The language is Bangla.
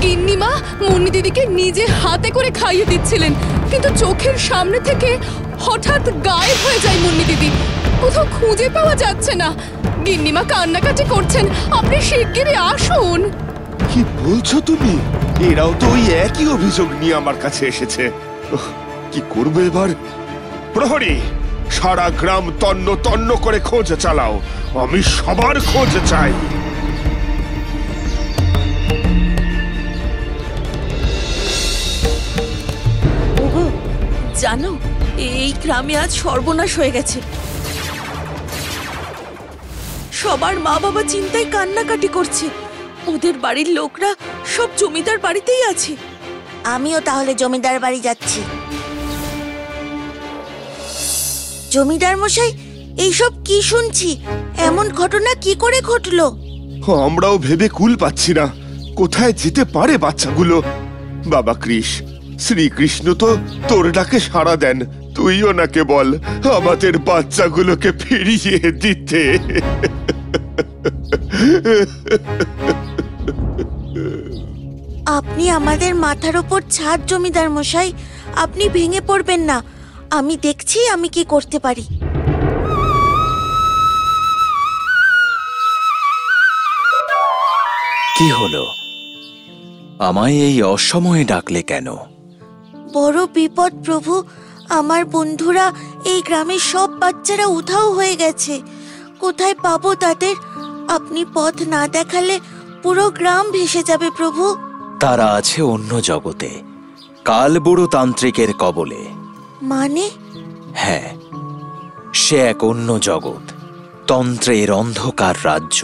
গিন্নিমা মুন্নি দিদিকে নিজে হাতে করে খাইয়ে দিচ্ছিলেন, কিন্তু চোখের সামনে থেকে হঠাৎ গায়েব হয়ে যায় মুন্নি দিদি। কোথাও খুঁজে পাওয়া যাচ্ছে না। গিন্নিমা কান্নাকাটি করছেন, আপনি শিগগিরই আসুন। কি বলছো তুমি? এরাও তো ওই একই অভিযোগ নিয়ে আমার কাছে এসেছে। কি করবো এবার? প্রহরী, সারা গ্রাম তন্ন তন্ন করে খোঁজ চালাও। আমি সবার খোঁজ চাই। ওগো, জানো এই গ্রামে আজ সর্বনাশ হয়ে গেছে। সবার মা বাবা চিন্তায় কান্নাকাটি করছে। ওদের বাড়ির লোকরা সব জমিদার বাড়িতেই আছে। আমিও তাহলে জমিদার বাড়ি যাচ্ছি। জমিদার মশাই, এইসব কি শুনছি? এমন ঘটনা কি করে ঘটলো? আমরাও ভেবে কুল পাচ্ছি না, কোথায় যেতে পারে বাচ্চাগুলো। বাবা কৃষ, শ্রীকৃষ্ণ তো তোর ডাকে সাড়া দেন। তুই ওনাকে বল আমাদের বাচ্চাগুলোকে ফিরিয়ে দিতে। আপনি আমাদের মাথার ওপর ছাদ জমিদার মশাই, আপনি ভেঙে পড়বেন না। আমি দেখছি আমি কি করতে পারি। কি হলো? আমায় এই অসময়ে ডাকলে কেন? বড় বিপদ প্রভু। আমার বন্ধুরা, এই গ্রামের সব বাচ্চারা উধাও হয়ে গেছে। কোথায় পাবো তাদের? আপনি পথ না দেখালে পুরো গ্রাম ভেসে যাবে প্রভু। তারা আছে অন্য জগতে, কালবুড়ো তান্ত্রিকের কবলে। মানে? হ্যাঁ, সে এক অন্য জগৎ, তন্ত্রের অন্ধকার রাজ্য।